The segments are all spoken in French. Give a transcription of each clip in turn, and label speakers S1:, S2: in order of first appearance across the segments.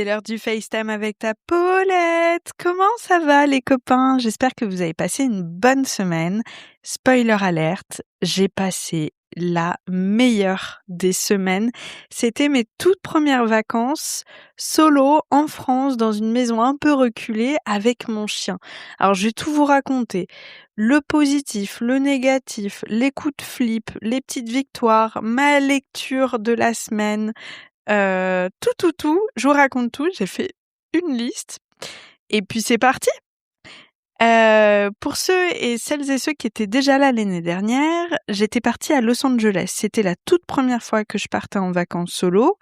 S1: c'est l'heure du FaceTime avec ta Paulette. Comment ça va les copains? J'espère que vous avez passé une bonne semaine. Spoiler alerte, j'ai passé la meilleure des semaines. C'était mes toutes premières vacances solo en France dans une maison un peu reculée avec mon chien. Alors je vais tout vous raconter. Le positif, le négatif, les coups de flip, les petites victoires, ma lecture de la semaine. Tout, je vous raconte tout, j'ai fait une liste et puis c'est parti. Pour ceux et celles et ceux qui étaient déjà là l'année dernière, j'étais partie à Los Angeles. C'était la toute première fois que je partais en vacances solo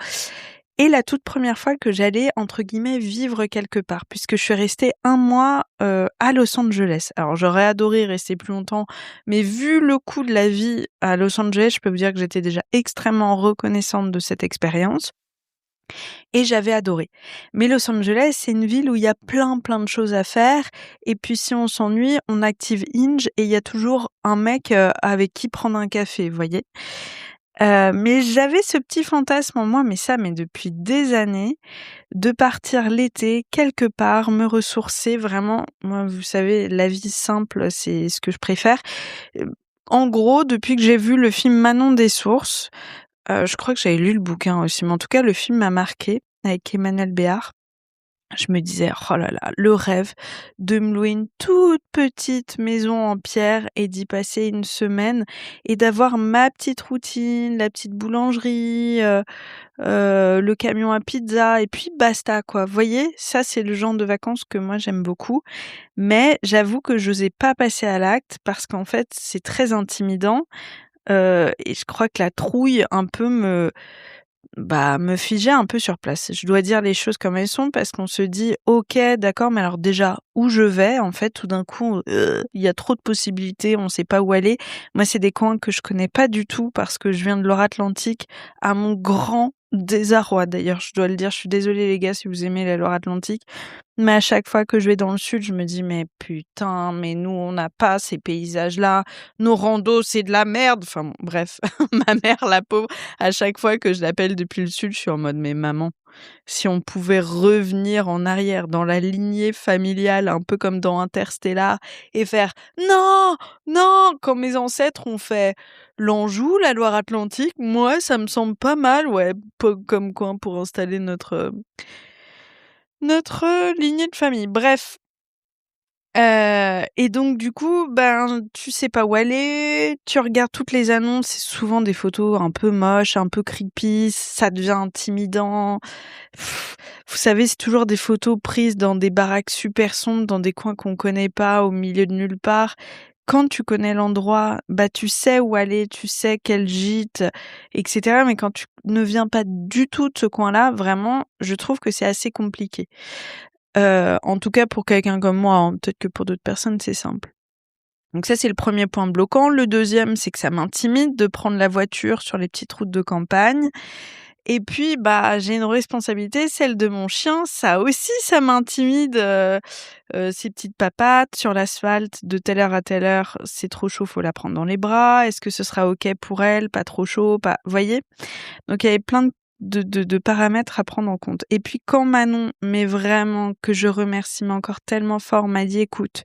S1: et la toute première fois que j'allais, entre guillemets, «vivre quelque part» puisque je suis restée 1 mois, à Los Angeles. Alors j'aurais adoré rester plus longtemps, mais vu le coût de la vie à Los Angeles, je peux vous dire que j'étais déjà extrêmement reconnaissante de cette expérience. Et j'avais adoré. Mais Los Angeles, c'est une ville où il y a plein de choses à faire. Et puis si on s'ennuie, on active Hinge et il y a toujours un mec avec qui prendre un café, vous voyez. Mais j'avais ce petit fantasme en moi, mais depuis des années, de partir l'été quelque part, me ressourcer vraiment. Moi, vous savez, la vie simple, c'est ce que je préfère. Euh, En gros, depuis que j'ai vu le film Manon des Sources, je crois que j'avais lu le bouquin aussi, mais en tout cas, le film m'a marquée avec Emmanuel Béard. Je me disais: «Oh là là, le rêve de me louer une toute petite maison en pierre et d'y passer une semaine et d'avoir ma petite routine, la petite boulangerie, le camion à pizza et puis basta quoi». Vous voyez? Ça, c'est le genre de vacances que moi j'aime beaucoup, mais j'avoue que j'osais pas passer à l'acte parce qu'en fait, c'est très intimidant, et je crois que la trouille un peu me figeait un peu sur place. Je dois dire les choses comme elles sont parce qu'on se dit: «OK, d'accord, mais alors déjà, où je vais?» En fait, tout d'un coup, il y a trop de possibilités, on sait pas où aller. Moi, c'est des coins que je connais pas du tout parce que je viens de Loire-Atlantique, à mon grand désarroi d'ailleurs, je dois le dire. Je suis désolée les gars si vous aimez la Loire-Atlantique, mais à chaque fois que je vais dans le sud, je me dis: «Mais putain, mais nous, on n'a pas ces paysages-là. Nos randos, c'est de la merde». Enfin bon, bref, ma mère, la pauvre, à chaque fois que je l'appelle depuis le sud, je suis en mode: «Mais maman, si on pouvait revenir en arrière dans la lignée familiale, un peu comme dans Interstellar et faire: "Non! Non!" quand mes ancêtres ont fait l'Anjou, la Loire-Atlantique, moi, ça me semble pas mal, ouais, comme coin pour installer notre lignée de famille». Bref. Et donc du coup, ben, tu sais pas où aller, tu regardes toutes les annonces, c'est souvent des photos un peu moches, un peu creepy, ça devient intimidant. Vous savez, c'est toujours des photos prises dans des baraques super sombres, dans des coins qu'on connaît pas, au milieu de nulle part. Quand tu connais l'endroit, bah, tu sais où aller, tu sais quel gîte, et cetera. Mais quand tu ne viens pas du tout de ce coin-là, vraiment, je trouve que c'est assez compliqué. En tout cas pour quelqu'un comme moi, hein, peut-être que pour d'autres personnes c'est simple. Donc ça, c'est le premier point bloquant. Le deuxième, c'est que ça m'intimide de prendre la voiture sur les petites routes de campagne. Et puis, bah, j'ai une responsabilité, celle de mon chien. Ça aussi, ça m'intimide, ses petites papates sur l'asphalte de telle heure à telle heure, c'est trop chaud, faut la prendre dans les bras. Est-ce que ce sera OK pour elle? Pas trop chaud, pas vous voyez? Donc il y avait plein de paramètres à prendre en compte. Et puis quand Manon, mais vraiment que je remercie, mais encore tellement fort, m'a dit: «Écoute,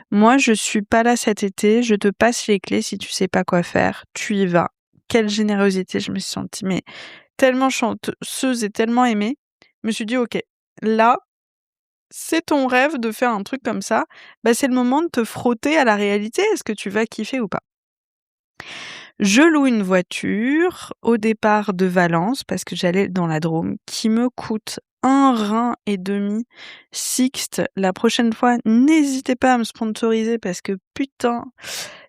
S1: moi je suis pas là cet été, je te passe les clés si tu sais pas quoi faire, tu y vas». Quelle générosité, je me suis sentie mais tellement chanceuse et tellement aimée. Je me suis dit: «OK, là, c'est ton rêve de faire un truc comme ça, bah, c'est le moment de te frotter à la réalité. Est-ce que tu vas kiffer ou pas?» Je loue une voiture au départ de Valence parce que j'allais dans la Drôme qui me coûte 1,5 rein Sixt. La prochaine fois, n'hésitez pas à me sponsoriser parce que putain,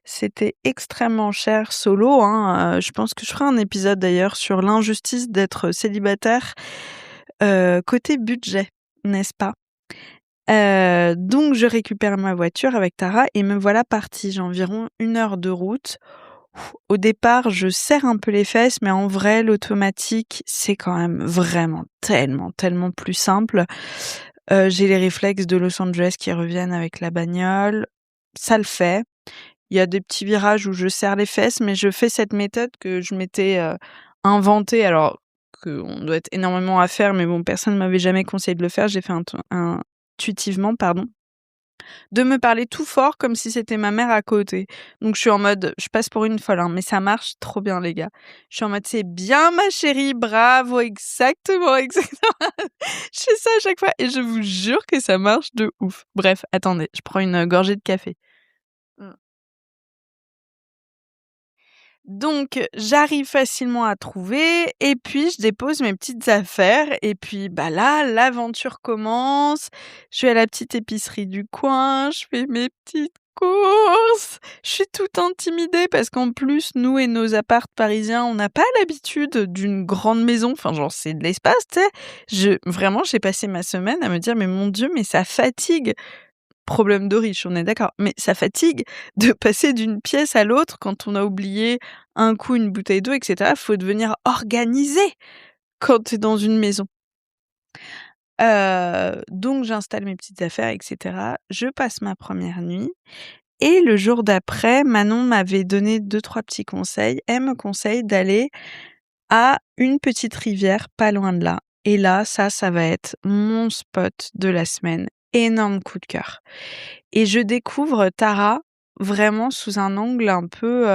S1: c'était extrêmement cher solo, hein. Je pense que je ferai un épisode d'ailleurs sur l'injustice d'être célibataire, côté budget, n'est-ce pas? Donc je récupère ma voiture avec Tara et me voilà partie. J'ai environ 1 heure de route. Au départ, je serre un peu les fesses, mais en vrai, l'automatique, c'est quand même vraiment tellement plus simple. J'ai les réflexes de Los Angeles qui reviennent avec la bagnole. Ça le fait. Il y a des petits virages où je serre les fesses, mais je fais cette méthode que je m'étais, inventée. Alors, qu'on doit être énormément à faire, mais bon, personne ne m'avait jamais conseillé de le faire. J'ai fait intuitivement, pardon, de me parler tout fort comme si c'était ma mère à côté. Donc je suis en mode, je passe pour une folle, hein, mais ça marche trop bien, les gars. Je suis en mode, c'est bien ma chérie, bravo, exactement, exactement. Je fais ça à chaque fois et je vous jure que ça marche de ouf. Bref, attendez, je prends une gorgée de café. Mm. Donc, j'arrive facilement à trouver et puis je dépose mes petites affaires et puis bah là, l'aventure commence. Je vais à la petite épicerie du coin, je fais mes petites courses. Je suis toute intimidée parce qu'en plus, nous et nos apparts parisiens, on n'a pas l'habitude d'une grande maison. Enfin, genre, c'est de l'espace, tu sais. Vraiment, j'ai passé ma semaine à me dire, mais mon Dieu, mais ça fatigue. Problème de riche, on est d'accord. Mais ça fatigue de passer d'une pièce à l'autre quand on a oublié un coup une bouteille d'eau, et cetera. Faut devenir organisé quand tu es dans une maison. Donc j'installe mes petites affaires, et cetera. Je passe ma première nuit et le jour d'après, Manon m'avait donné 2-3 petits conseils. Elle me conseille d'aller à une petite rivière pas loin de là et là, ça va être mon spot de la semaine. Énorme coup de cœur. Et je découvre Tara vraiment sous un angle un peu,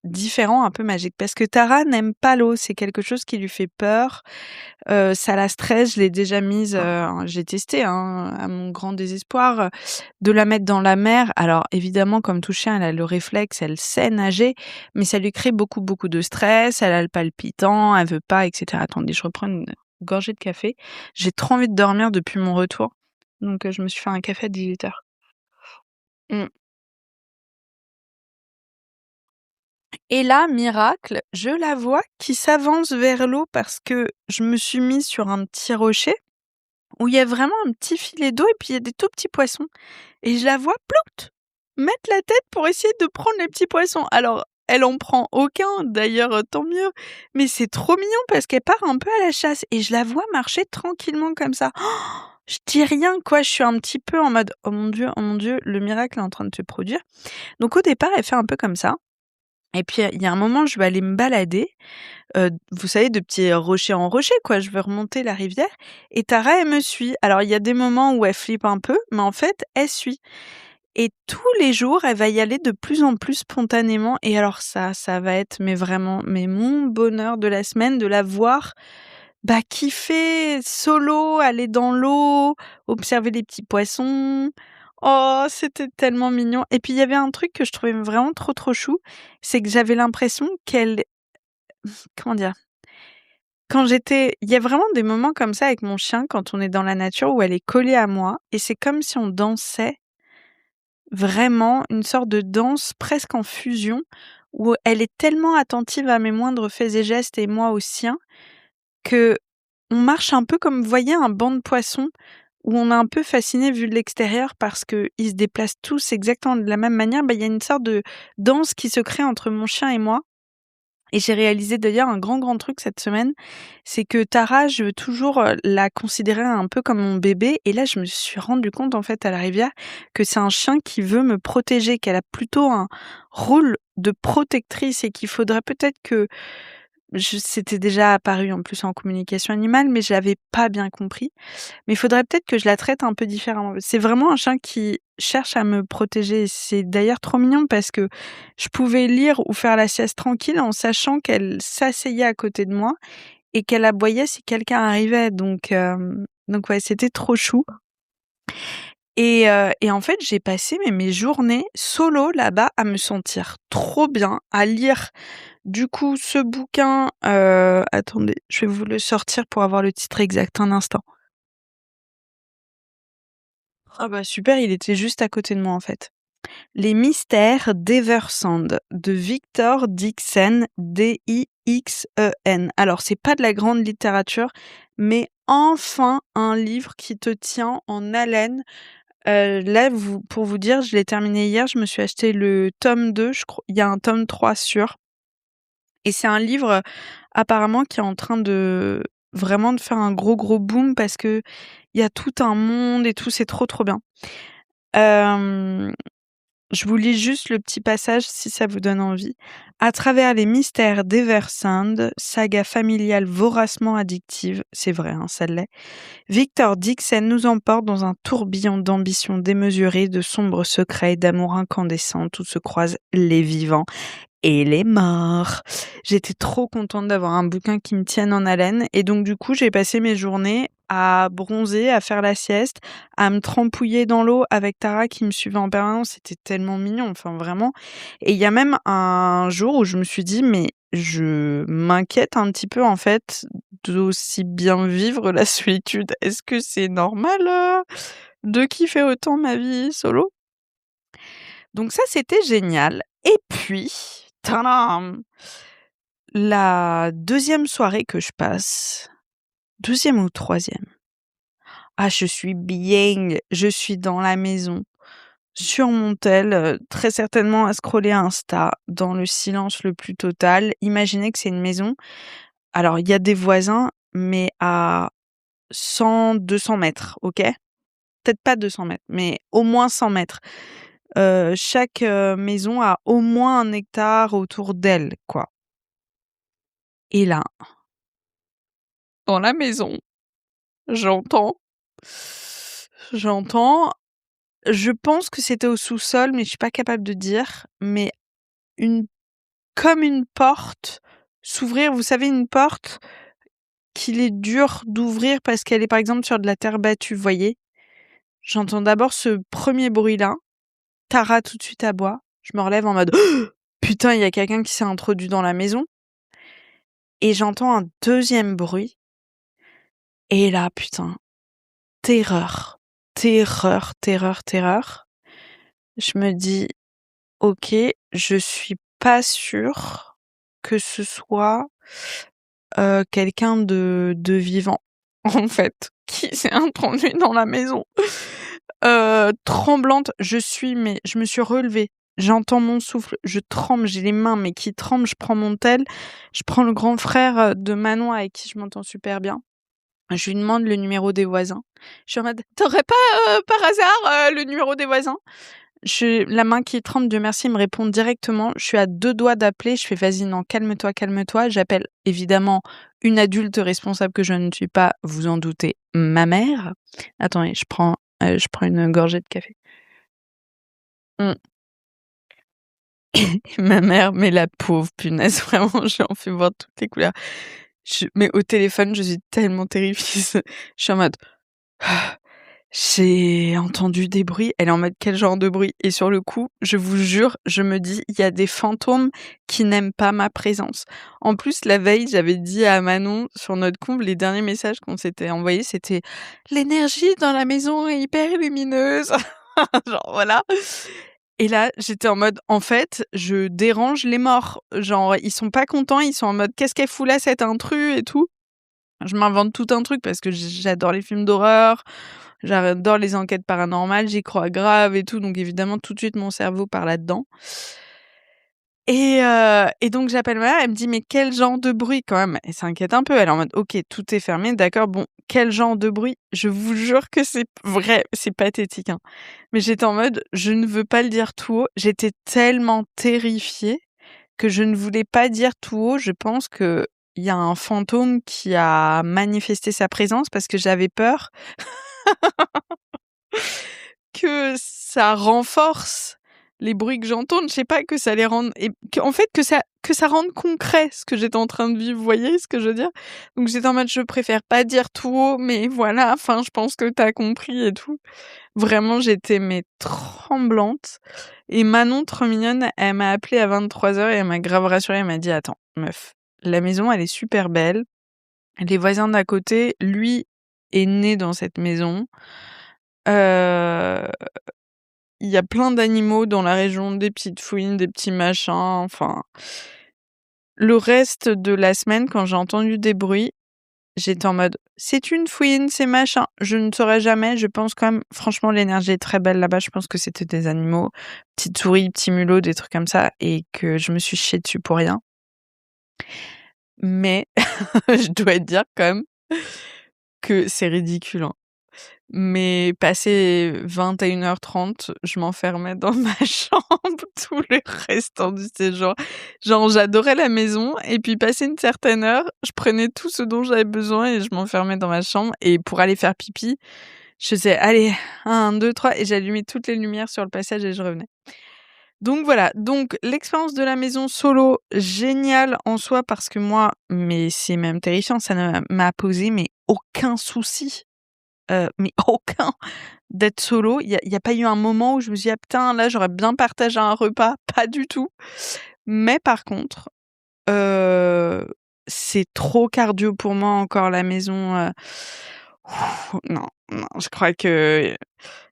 S1: différent, un peu magique. Parce que Tara n'aime pas l'eau, c'est quelque chose qui lui fait peur, ça la stresse. Je l'ai déjà mise, j'ai testé, hein, à mon grand désespoir, de la mettre dans la mer. Alors évidemment, comme tout chien, elle a le réflexe, elle sait nager, mais ça lui crée beaucoup, beaucoup de stress. Elle a le palpitant, elle veut pas et cetera. Attendez, je reprends une gorgée de café. J'ai trop envie de dormir depuis mon retour, donc je me suis fait un café à 18:00. Mmh. Et là, miracle, je la vois qui s'avance vers l'eau parce que je me suis mise sur un petit rocher où il y a vraiment un petit filet d'eau et puis il y a des tout petits poissons. Et je la vois ploute mettre la tête pour essayer de prendre les petits poissons. Alors, elle en prend aucun, d'ailleurs, tant mieux. Mais c'est trop mignon parce qu'elle part un peu à la chasse et je la vois marcher tranquillement comme ça. Oh, je dis rien, quoi. Je suis un petit peu en mode, oh mon Dieu, le miracle est en train de se produire. Donc au départ, elle fait un peu comme ça. Et puis, il y a un moment, je vais aller me balader, vous savez, de petits rocher en rocher, quoi. Je veux remonter la rivière et Tara, elle me suit. Alors, il y a des moments où elle flippe un peu, mais en fait, elle suit. Et tous les jours, elle va y aller de plus en plus spontanément et alors ça va être mais vraiment mais mon bonheur de la semaine de la voir, bah, kiffer solo, aller dans l'eau, observer les petits poissons. Oh, c'était tellement mignon et puis il y avait un truc que je trouvais vraiment trop, trop chou, c'est que j'avais l'impression qu'elle comment dire? Il y a vraiment des moments comme ça avec mon chien quand on est dans la nature où elle est collée à moi et c'est comme si on dansait vraiment une sorte de danse presque en fusion, où elle est tellement attentive à mes moindres faits et gestes et moi aux siens, qu'on marche un peu comme, vous voyez, un banc de poissons où on est un peu fasciné vu de l'extérieur parce qu'ils se déplacent tous exactement de la même manière. Bah, il y a une sorte de danse qui se crée entre mon chien et moi. Et j'ai réalisé d'ailleurs un grand, grand truc cette semaine, c'est que Tara, je veux toujours, la considérer un peu comme mon bébé et là, je me suis rendu compte, en fait, à la rivière, que c'est un chien qui veut me protéger, qu'elle a plutôt un rôle de protectrice et qu'il faudrait peut-être que c'était déjà apparu en plus en communication animale, mais je l'avais pas bien compris. Mais il faudrait peut-être que je la traite un peu différemment. C'est vraiment un chien qui cherche à me protéger. C'est d'ailleurs trop mignon parce que je pouvais lire ou faire la sieste tranquille en sachant qu'elle s'asseyait à côté de moi et qu'elle aboyait si quelqu'un arrivait. Donc ouais, c'était trop chou. Et en fait, j'ai passé mes journées solo là-bas à me sentir trop bien, à lire du coup ce bouquin. Attendez, je vais vous le sortir pour avoir le titre exact un instant. Ah bah super, il était juste à côté de moi en fait. Les mystères d'Eversand de Victor Dixon, Dixen. Alors c'est pas de la grande littérature, mais enfin un livre qui te tient en haleine. Là, pour vous dire, je l'ai terminé hier, je me suis acheté le tome 2, je crois, il y a un tome 3 sûr. Et c'est un livre, apparemment qui est en train de vraiment de faire un gros, gros boom parce qu'il y a tout un monde et tout, c'est trop, trop bien. Hem Je vous lis juste le petit passage si ça vous donne envie. À travers les mystères d'Eversand, saga familiale voracement addictive, c'est vrai, hein, ça l'est, Victor Dixon nous emporte dans un tourbillon d'ambitions démesurées, de sombres secrets et d'amour incandescent où se croisent les vivants et les morts. J'étais trop contente d'avoir un bouquin qui me tienne en haleine et donc du coup j'ai passé mes journées à bronzer, à faire la sieste, à me trempouiller dans l'eau avec Tara qui me suivait en permanence. C'était tellement mignon, enfin vraiment. Et il y a même un jour où je me suis dit mais je m'inquiète un petit peu en fait d'aussi bien vivre la solitude. Est-ce que c'est normal de kiffer autant ma vie solo? Donc ça, c'était génial. Et puis, tadam, la deuxième soirée que je passe, deuxième ou troisième, ah, je suis bien, je suis dans la maison, sur mon tel, très certainement à scroller Insta, dans le silence le plus total. Imaginez que c'est une maison. Alors, il y a des voisins, mais à 100-200 mètres, ok? Peut-être pas 200 mètres, mais au moins 100 mètres. Chaque maison a au moins 1 hectare autour d'elle, quoi. Et là, dans la maison, j'entends j'entends, je pense que c'était au sous-sol, mais je suis pas capable de dire, mais une comme une porte s'ouvrir. Vous savez, une porte qu'il est dur d'ouvrir parce qu'elle est, par exemple, sur de la terre battue, vous voyez? J'entends d'abord ce premier bruit-là, Tara tout de suite aboie. Je me relève en mode: «Putain, il y a quelqu'un qui s'est introduit dans la maison» et j'entends un deuxième bruit et là, putain, terreur, terreur, terreur, terreur. Je me dis: «OK, je suis pas sûre que ce soit, quelqu'un de vivant, en fait, qui s'est introduit dans la maison». Tremblante, mais je me suis relevée. J'entends mon souffle, je tremble, j'ai les mains mais qui tremblent, je prends mon tel, je prends le grand frère, de Manon avec qui je m'entends super bien. Je lui demande le numéro des voisins. Je suis en mode: «Tu aurais pas, par hasard, le numéro des voisins?» La main qui tremble, Dieu merci, il me répond directement. Je suis à 2 doigts d'appeler, je fais: «Vas-y, non, calme-toi, calme-toi». J'appelle évidemment une adulte responsable que je ne suis pas, vous en doutez, ma mère. Attendez, je prends une gorgée de café. Mmh. Ma mère, mais la pauvre, punaise, vraiment, je lui en fais voir toutes les couleurs. Mais au téléphone, je suis tellement terrifiée. Je suis en mode: «J'ai entendu des bruits». Elle est en mode: «Quel genre de bruit?» Et sur le coup, je vous jure, je me dis: «Il y a des fantômes qui n'aiment pas ma présence». En plus, la veille, j'avais dit à Manon sur notre comble, les derniers messages qu'on s'était envoyés, c'était: «L'énergie dans la maison est hyper lumineuse». Genre voilà. Et là, j'étais en mode: «En fait, je dérange les morts». Genre, ils sont pas contents, ils sont en mode: «Qu'est-ce qu'elle fout là, cette intrus?» et tout. Je m'invente tout un truc parce que j'adore les films d'horreur, j'adore les enquêtes paranormales, j'y crois grave et tout, donc évidemment, tout de suite, mon cerveau part là-dedans. Et donc j'appelle ma mère, elle me dit: «Mais quel genre de bruit?» Quand même, elle s'inquiète un peu, elle est en mode: «OK, tout est fermé, d'accord, bon, quel genre de bruit?» Je vous jure que c'est vrai, c'est pathétique, hein. Mais j'étais en mode: «Je ne veux pas le dire tout haut». J'étais tellement terrifiée que je ne voulais pas dire tout haut. Je pense qu'il y a un fantôme qui a manifesté sa présence parce que j'avais peur que ça renforce les bruits que j'entends, je sais pas, que ça les rende et qu'en fait que ça rende concret ce que j'étais en train de vivre, vous voyez ce que je veux dire? Donc j'étais en mode: «Je préfère pas dire tout haut, mais voilà, enfin je pense que tu as compris et tout». Vraiment, j'étais mais tremblante et Manon, trop mignonne, elle m'a appelée à 23h et elle m'a grave rassurée, elle m'a dit: «Attends meuf, la maison elle est super belle, les voisins d'à côté, lui est né dans cette maison, heu, il y a plein d'animaux dans la région, des petites fouines, des petits machins, enfin». Le reste de la semaine, quand j'ai entendu des bruits, j'étais en mode: «C'est une fouine, c'est machin». Je ne saurais jamais, je pense quand même franchement l'énergie est très belle là-bas, je pense que c'était des animaux, petites souris, petits mulots, des trucs comme ça et que je me suis chiée dessus pour rien. Mais je dois dire quand même que c'est ridicule, hein. Mais passé 21h30, je m'enfermais dans ma chambre tout le restant du séjour. Genre, j'adorais la maison et puis passé une certaine heure, je prenais tout ce dont j'avais besoin et je m'enfermais dans ma chambre et pour aller faire pipi, je faisais: «Allez, 1, 2, 3» et j'allumais toutes les lumières sur le passage et je revenais. Donc voilà, donc l'expérience de la maison solo, géniale en soi parce que moi mais c'est même terrifiant, ça ne m'a posé mais aucun souci, mais aucun d'être solo. Il y a pas eu un moment où je me suis dit: «Ah putain, là, j'aurais bien partagé un repas», pas du tout. Mais par contre, heu, c'est trop cardio pour moi encore la maison, non, non, je crois que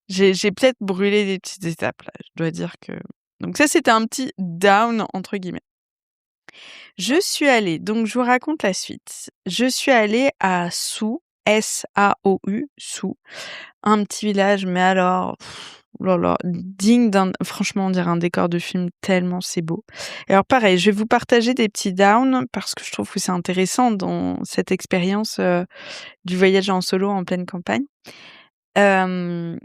S1: j'ai peut-être brûlé des petites étapes là, je dois dire que donc ça, c'était un petit «down» entre guillemets. Je suis allée donc je vous raconte la suite. Je suis allée à Sous, S-A-O-U, Sous, un petit village, mais alors, oh là là, digne d'un franchement, on dirait un décor de film tellement c'est beau. Et alors pareil, je vais vous partager des petits downs parce que je trouve que c'est intéressant dans cette expérience, du voyage en solo en pleine campagne. Hem,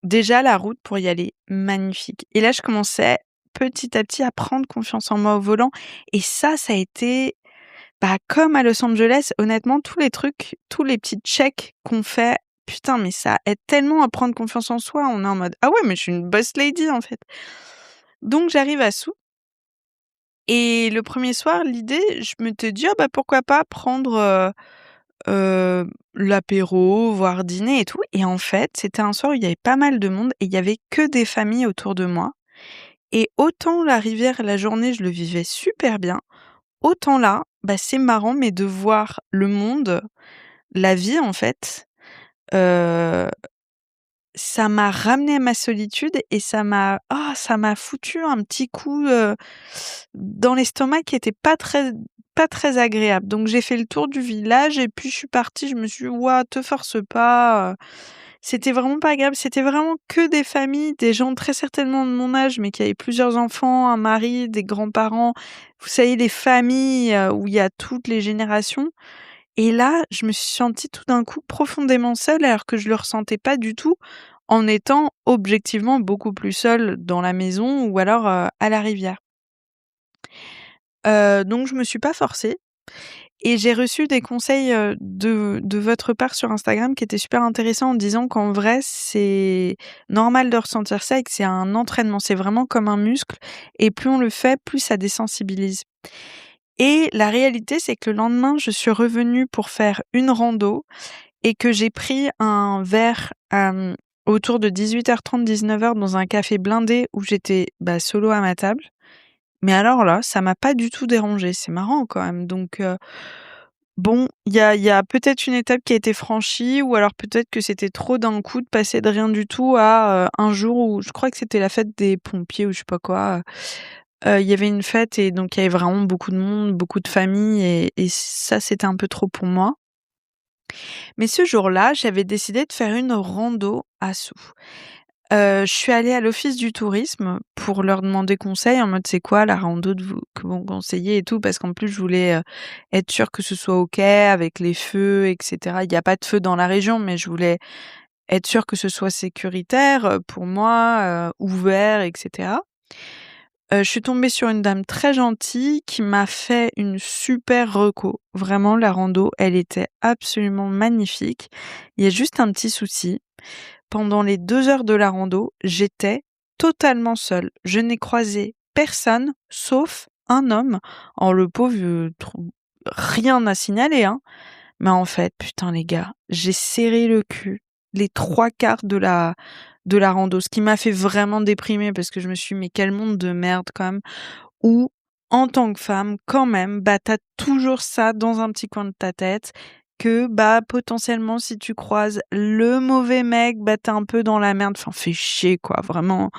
S1: Déjà la route pour y aller, magnifique. Et là, je commençais petit à petit à prendre confiance en moi au volant et ça a été, bah, comme à Los Angeles, honnêtement, tous les trucs, tous les petits checks qu'on fait, putain, mais ça aide tellement à prendre confiance en soi. On est en mode: «Ah ouais, mais je suis une boss lady, en fait». Donc j'arrive à Sous et le premier soir, l'idée, je m'étais dit: «Ah bah, pourquoi pas prendre, l'apéro, voire dîner et tout» et en fait, c'était un soir où il y avait pas mal de monde et il y avait que des familles autour de moi et autant la rivière, la journée, je le vivais super bien, autant là, bah, c'est marrant, mais de voir le monde, la vie en fait, heu, ça m'a ramené à ma solitude et ça m'a foutu un petit coup, dans l'estomac qui était pas très agréable. Donc j'ai fait le tour du village et puis je suis partie, je me suis dit: «Ouah, te force pas», c'était vraiment pas agréable. C'était vraiment que des familles, des gens très certainement de mon âge, mais qui avaient plusieurs enfants, un mari, des grands-parents. Vous savez, les familles, où il y a toutes les générations. Et là, je me suis sentie tout d'un coup profondément seule alors que je le ressentais pas du tout en étant objectivement beaucoup plus seule dans la maison ou alors, à la rivière. Donc je me suis pas forcée et j'ai reçu des conseils, de votre part sur Instagram qui étaient super intéressants en disant qu'en vrai, c'est normal de ressentir ça et que c'est un entraînement. C'est vraiment comme un muscle et plus on le fait, plus ça désensibilise. Et la réalité, c'est que le lendemain, je suis revenue pour faire une rando et que j'ai pris un verre, autour de 18h30-19h dans un café blindé où j'étais, bah, solo à ma table. Mais alors là, ça m'a pas du tout dérangée. C'est marrant quand même. Donc bon, il y a peut-être une étape qui a été franchie ou alors peut-être que c'était trop d'un coup de passer de rien du tout à, un jour où je crois que c'était la fête des pompiers ou je sais pas quoi, il y avait une fête et donc il y avait vraiment beaucoup de monde, beaucoup de familles et ça, c'était un peu trop pour moi. Mais ce jour-là, j'avais décidé de faire une rando à Sous. Je suis allée à l'office du tourisme pour leur demander conseil en mode: «C'est quoi la rando de vous que vous me conseillez?» et tout parce qu'en plus je voulais, être sûre que ce soit OK avec les feux et cetera. Il y a pas de feu dans la région, mais je voulais être sûre que ce soit sécuritaire, pour moi, ouvert et cetera. Je suis tombée sur une dame très gentille qui m'a fait une super reco. Vraiment la rando, elle était absolument magnifique. Il y a juste un petit souci, pendant les 2 heures de la rando, j'étais totalement seule. Je n'ai croisé personne sauf un homme. Alors le pauvre, rien à signaler, hein. Mais en fait, putain les gars, j'ai serré le cul les 3/4 de la rando, ce qui m'a fait vraiment déprimer parce que je me suis dit: «Mais quel monde de merde quand même» où en tant que femme, quand même, bah, tu toujours ça dans un petit coin de ta tête que, bah, potentiellement, si tu croises le mauvais mec, bah, tu un peu dans la merde. Enfin, fais chier, quoi, vraiment,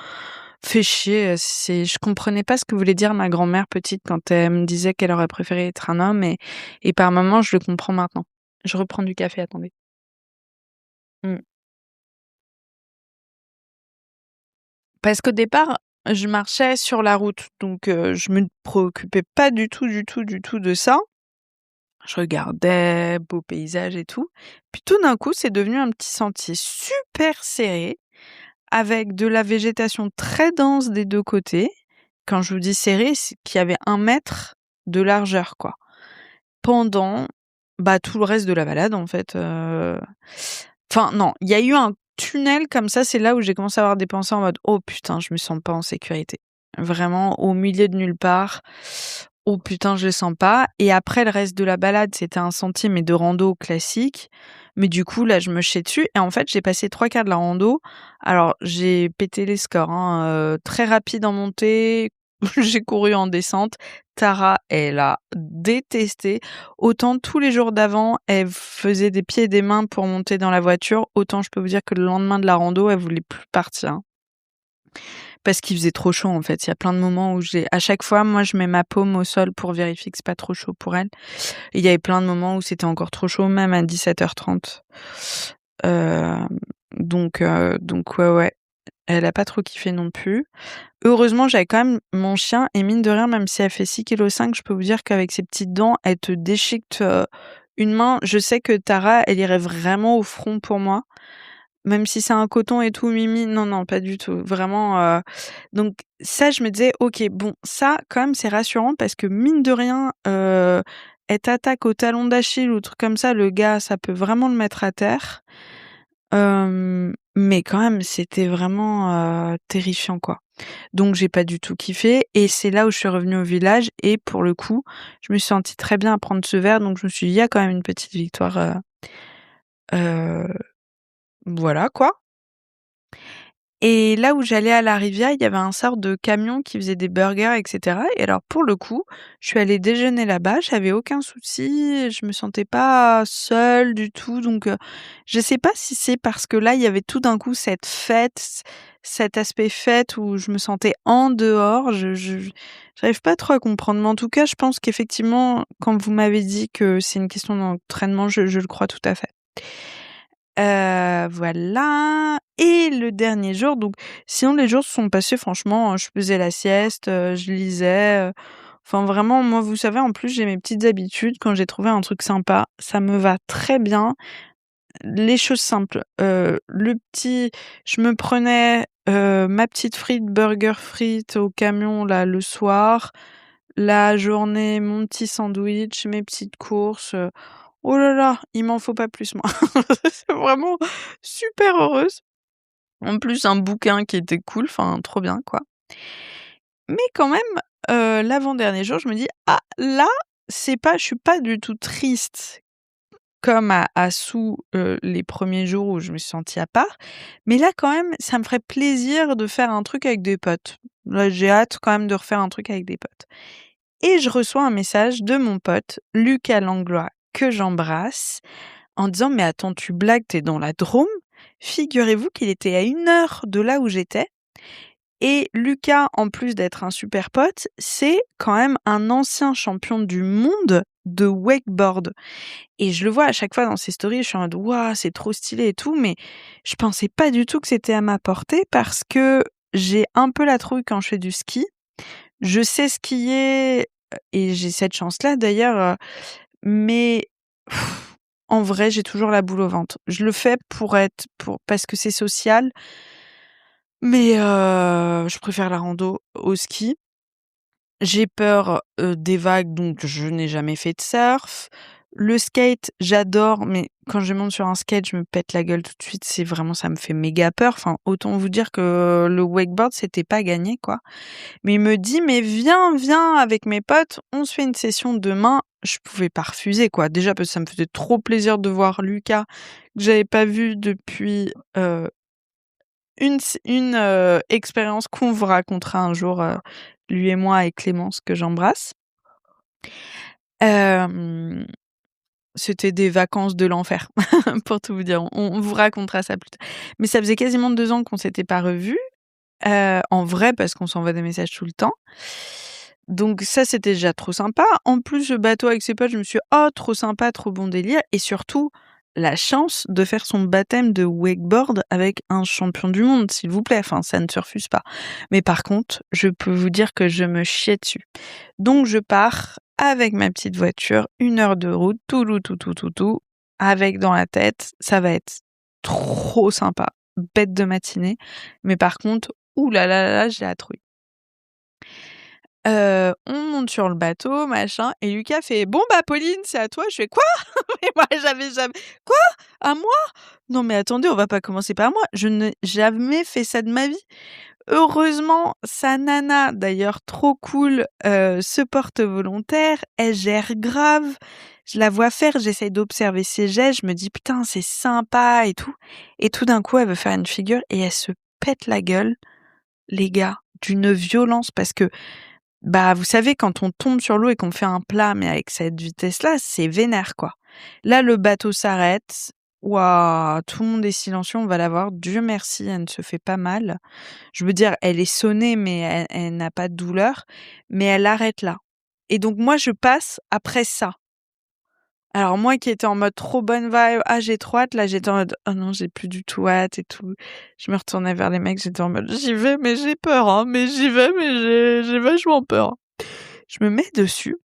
S1: fais chier, je comprenais pas ce que voulait dire ma grand-mère petite quand elle me disait qu'elle aurait préféré être un homme et par moments, je le comprends maintenant. Je reprends du café, attendez. Mmh. Parce qu'au départ, je marchais sur la route, donc je me préoccupais pas du tout, du tout, du tout de ça. Je regardais, beau paysage et tout. Puis tout d'un coup, c'est devenu un petit sentier super serré, avec de la végétation très dense des 2 côtés. Quand je vous dis serré, c'est qu'il y avait 1 mètre de largeur, quoi. Pendant, tout le reste de la balade, en fait, enfin non, il y a eu un tunnel comme ça, c'est là où j'ai commencé à avoir des pensées en mode: «Oh putain, je me sens pas en sécurité». Vraiment au milieu de nulle part. «Oh putain, je le sens pas» et après le reste de la balade, c'était un sentier mais de rando classique. Mais du coup, là, je me chiais dessus et en fait, j'ai passé 3/4 de la rando. Alors, j'ai pété les scores, hein, très rapide en montée, j'ai couru en descente. Tara, elle a détesté. Autant tous les jours d'avant, elle faisait des pieds et des mains pour monter dans la voiture, autant je peux vous dire que le lendemain de la rando, elle voulait plus partir, hein. Parce qu'il faisait trop chaud, en fait. Il y a plein de moments où à chaque fois, moi, je mets ma paume au sol pour vérifier que c'est pas trop chaud pour elle. Et il y avait plein de moments où c'était encore trop chaud, même à 17h30. Hem, donc ouais, ouais. Elle a pas trop kiffé non plus. Heureusement, j'avais quand même mon chien et mine de rien, même si elle fait 6,5 kg, je peux vous dire qu'avec ses petites dents, elle te déchiquette, une main. Je sais que Tara, elle irait vraiment au front pour moi. Même si c'est un coton et tout mimi, non, non, pas du tout. Vraiment, donc ça, je me disais: «OK, bon, ça, quand même, c'est rassurant parce que mine de rien, elle t'attaque au talon d'Achille ou truc comme ça, le gars, ça peut vraiment le mettre à terre». Mais quand même, c'était vraiment, terrifiant, quoi. Donc j'ai pas du tout kiffé et c'est là où je suis revenue au village et pour le coup, je me suis sentie très bien à prendre ce verre donc je me suis dit: «Il y a quand même une petite victoire», heu, voilà, quoi. Et là où j'allais à la rivière, il y avait un sorte de camion qui faisait des burgers et cetera et alors pour le coup, je suis allée déjeuner là-bas, j'avais aucun souci, je me sentais pas seule du tout donc je sais pas si c'est parce que là, il y avait tout d'un coup cette fête, cet aspect fête où je me sentais en dehors, j'arrive pas trop à comprendre mais en tout cas, je pense qu'effectivement, quand vous m'avez dit que c'est une question d'entraînement, je le crois tout à fait. Voilà et le dernier jour donc sinon les jours se sont passés franchement, je faisais la sieste, je lisais, enfin vraiment moi vous savez en plus j'ai mes petites habitudes quand j'ai trouvé un truc sympa, ça me va très bien. Les choses simples, le petit je me prenais, ma petite frite, burger frites au camion là le soir, la journée mon petit sandwich, mes petites courses, oh là là, il m'en faut pas plus moi. C'est vraiment super heureuse. En plus, un bouquin qui était cool, enfin trop bien quoi. Mais quand même, l'avant-dernier jour, je me dis: «Ah là, je suis pas du tout triste comme à Sous, les premiers jours où je me suis sentie à part, mais là quand même, ça me ferait plaisir de faire un truc avec des potes. Là, j'ai hâte quand même de refaire un truc avec des potes». Et je reçois un message de mon pote Lucas Langlois, que j'embrasse, en disant: «Mais attends, tu blagues, tu dans la Drôme?» Figurez-vous qu'il était à 1 heure de là où j'étais et Lucas, en plus d'être un super pote, c'est quand même un ancien champion du monde de wakeboard et je le vois à chaque fois dans ses stories, je suis en mode: «Waouh, c'est trop stylé et tout», mais je pensais pas du tout que c'était à ma portée parce que j'ai un peu la trouille quand je fais du ski. Je sais skier, et j'ai cette chance-là d'ailleurs, mais en vrai, j'ai toujours la boule au ventre. Je le fais parce que c'est social, mais je préfère la rando au ski. J'ai peur, des vagues, donc je n'ai jamais fait de surf. Le skate, j'adore, mais quand je monte sur un skate, je me pète la gueule tout de suite. C'est vraiment ça me fait méga peur. Enfin, autant vous dire que le wakeboard, c'était pas gagné, quoi. Mais il me dit: «Mais viens, viens avec mes potes, on se fait une session demain». Je pouvais pas refuser, quoi. Déjà parce que ça me faisait trop plaisir de voir Lucas, que j'avais pas vu depuis, expérience qu'on vous racontera un jour, lui et moi et Clémence que j'embrasse. Hem, C'était des vacances de l'enfer pour tout vous dire. On vous racontera ça plus tard. Mais ça faisait quasiment 2 ans qu'on s'était pas revus, en vrai parce qu'on s'envoie des messages tout le temps. Donc ça, c'était déjà trop sympa. En plus, le bateau avec ses potes, je me suis dit: «Oh trop sympa, trop bon délire» et surtout, la chance de faire son baptême de wakeboard avec un champion du monde, s'il vous plaît. Enfin, ça ne se refuse pas. Mais par contre, je peux vous dire que je me chiais dessus. Donc je pars avec ma petite voiture, 1 heure de route, tout, avec dans la tête, ça va être trop sympa, bête de matinée. Mais par contre, ouh là là là là, j'ai la trouille. On monte sur le bateau, machin, et Lucas fait: «Bon bah Pauline, c'est à toi». Je fais: «Quoi?» Mais moi j'avais jamais: «Quoi? À moi? Non mais attendez, on va pas commencer par moi. Je n'ai jamais fait ça de ma vie». Heureusement, sa nana, d'ailleurs trop cool, se porte volontaire, elle gère grave. Je la vois faire, j'essaye d'observer ses gestes, je me dis: «Putain, c'est sympa et tout», et tout d'un coup, elle veut faire une figure et elle se pète la gueule, les gars, d'une violence parce que, bah, vous savez quand on tombe sur l'eau et qu'on fait un plat, mais avec cette vitesse-là, c'est vénère, quoi. Là, le bateau s'arrête. Waouh, tout le monde est silencieux, on va la voir. Dieu merci, elle ne se fait pas mal. Je veux dire, elle est sonnée, mais elle n'a pas de douleur, mais elle arrête là. Et donc moi, je passe après ça. Alors moi qui étais en mode trop bonne vibe, ah j'ai trop hâte, là j'étais en mode oh non j'ai plus du tout hâte et tout. Je me retournais vers les mecs, j'étais en mode j'y vais mais j'ai peur, hein, mais j'y vais mais j'ai vachement peur. Je me mets dessus.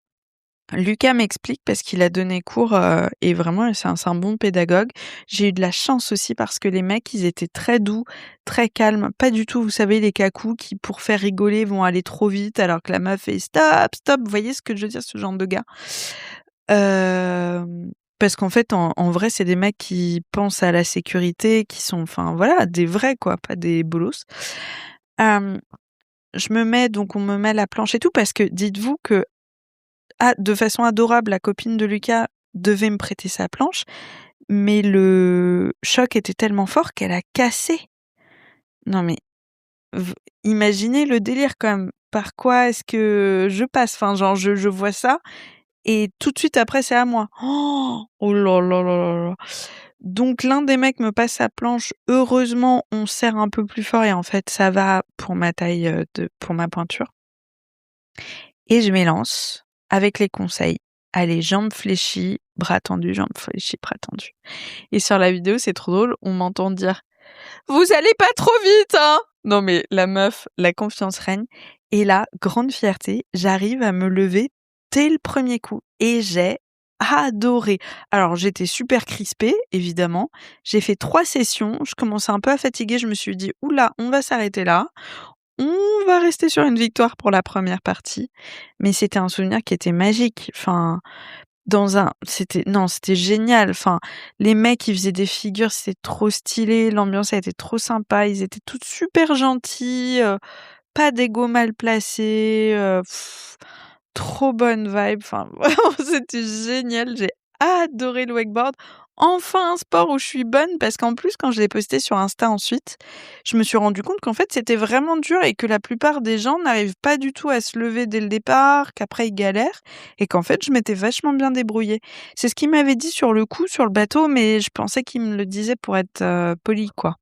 S1: Lucas m'explique parce qu'il a donné cours et vraiment c'est un bon pédagogue. J'ai eu de la chance aussi parce que les mecs ils étaient très doux, très calmes, pas du tout vous savez les cacous qui pour faire rigoler vont aller trop vite alors que la meuf fait stop, stop, vous voyez ce que je veux dire, ce genre de gars? Parce qu'en fait, en vrai, c'est des mecs qui pensent à la sécurité, qui sont enfin voilà, des vrais quoi, pas des bolosses. Hem, je me mets donc on me met à la planche et tout parce que dites-vous que, de façon adorable, la copine de Lucas devait me prêter sa planche, mais le choc était tellement fort qu'elle a cassé. Non mais v imaginez le délire quand même. Par quoi est-ce que je passe? Enfin genre je vois ça et tout de suite après c'est à moi. Oh! Oh là là là là là. Donc l'un des mecs me passe sa planche. Heureusement, on serre un peu plus fort et en fait ça va pour ma taille, pour ma pointure et je m'élance avec les conseils. Allez, jambes fléchies, bras tendus, jambes fléchies, bras tendus. Et sur la vidéo, c'est trop drôle, on m'entend dire: «Vous allez pas trop vite, hein!» Non mais la meuf, la confiance règne et là, grande fierté, j'arrive à me lever dès le premier coup et j'ai adoré. Alors j'étais super crispée, évidemment. J'ai fait 3 sessions, je commençais un peu à fatiguer, je me suis dit: «Ouh là, on va s'arrêter là. On va rester sur une victoire pour la première partie». Mais c'était un souvenir qui était magique. Enfin, c'était non, c'était génial. Enfin, les mecs, ils faisaient des figures, c'était trop stylé. L'ambiance, elle était trop sympa. Ils étaient tous super gentils, pas d'ego mal placé, trop bonne vibe. Enfin, vraiment, c'était génial. J'ai adoré le wakeboard. Enfin un sport où je suis bonne parce qu'en plus, quand je l'ai posté sur Insta ensuite, je me suis rendu compte qu'en fait, c'était vraiment dur et que la plupart des gens n'arrivent pas du tout à se lever dès le départ, qu'après ils galèrent et qu'en fait, je m'étais vachement bien débrouillée. C'est ce qu'il m'avait dit sur le coup, sur le bateau, mais je pensais qu'il me le disait pour être, poli, quoi.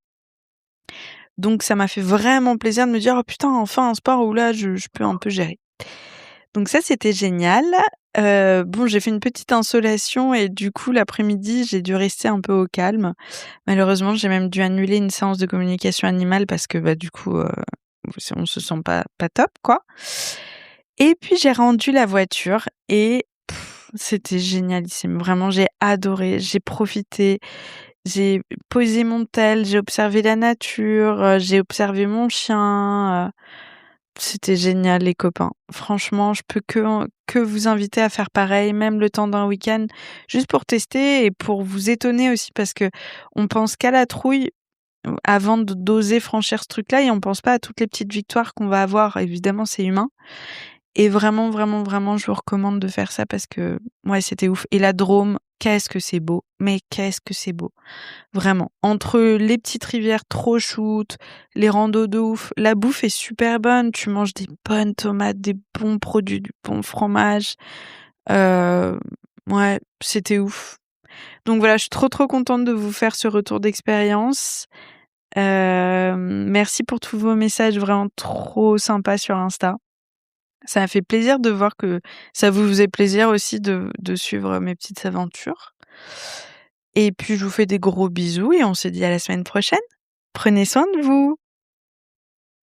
S1: Donc ça m'a fait vraiment plaisir de me dire: «Oh putain, enfin un sport où là je peux un peu gérer». Donc ça, c'était génial. Bon, j'ai fait une petite insolation et du coup, l'après-midi, j'ai dû rester un peu au calme. Malheureusement, j'ai même dû annuler une séance de communication animale parce que, bah, du coup, on se sent pas top, quoi. Et puis j'ai rendu la voiture et c'était génialissime. Vraiment, j'ai adoré, j'ai profité, j'ai posé mon tel, j'ai observé la nature, j'ai observé mon chien, c'était génial les copains. Franchement, je peux que vous inviter à faire pareil, même le temps d'un week-end, juste pour tester et pour vous étonner aussi parce que on pense qu'à la trouille, avant d'oser franchir ce truc-là et on pense pas à toutes les petites victoires qu'on va avoir. Évidemment, c'est humain et vraiment, vraiment, vraiment, je vous recommande de faire ça parce que, ouais, c'était ouf et la Drôme, qu'est-ce que c'est beau, mais qu'est-ce que c'est beau! Vraiment. Entre les petites rivières trop shoots, les randos de ouf, la bouffe est super bonne, tu manges des bonnes tomates, des bons produits, du bon fromage. Heu, ouais, c'était ouf. Donc voilà, je suis trop, trop contente de vous faire ce retour d'expérience. Merci pour tous vos messages vraiment trop sympas sur Insta. Ça m'a fait plaisir de voir que ça vous faisait plaisir aussi de suivre mes petites aventures. Et puis je vous fais des gros bisous et on se dit à la semaine prochaine. Prenez soin de vous.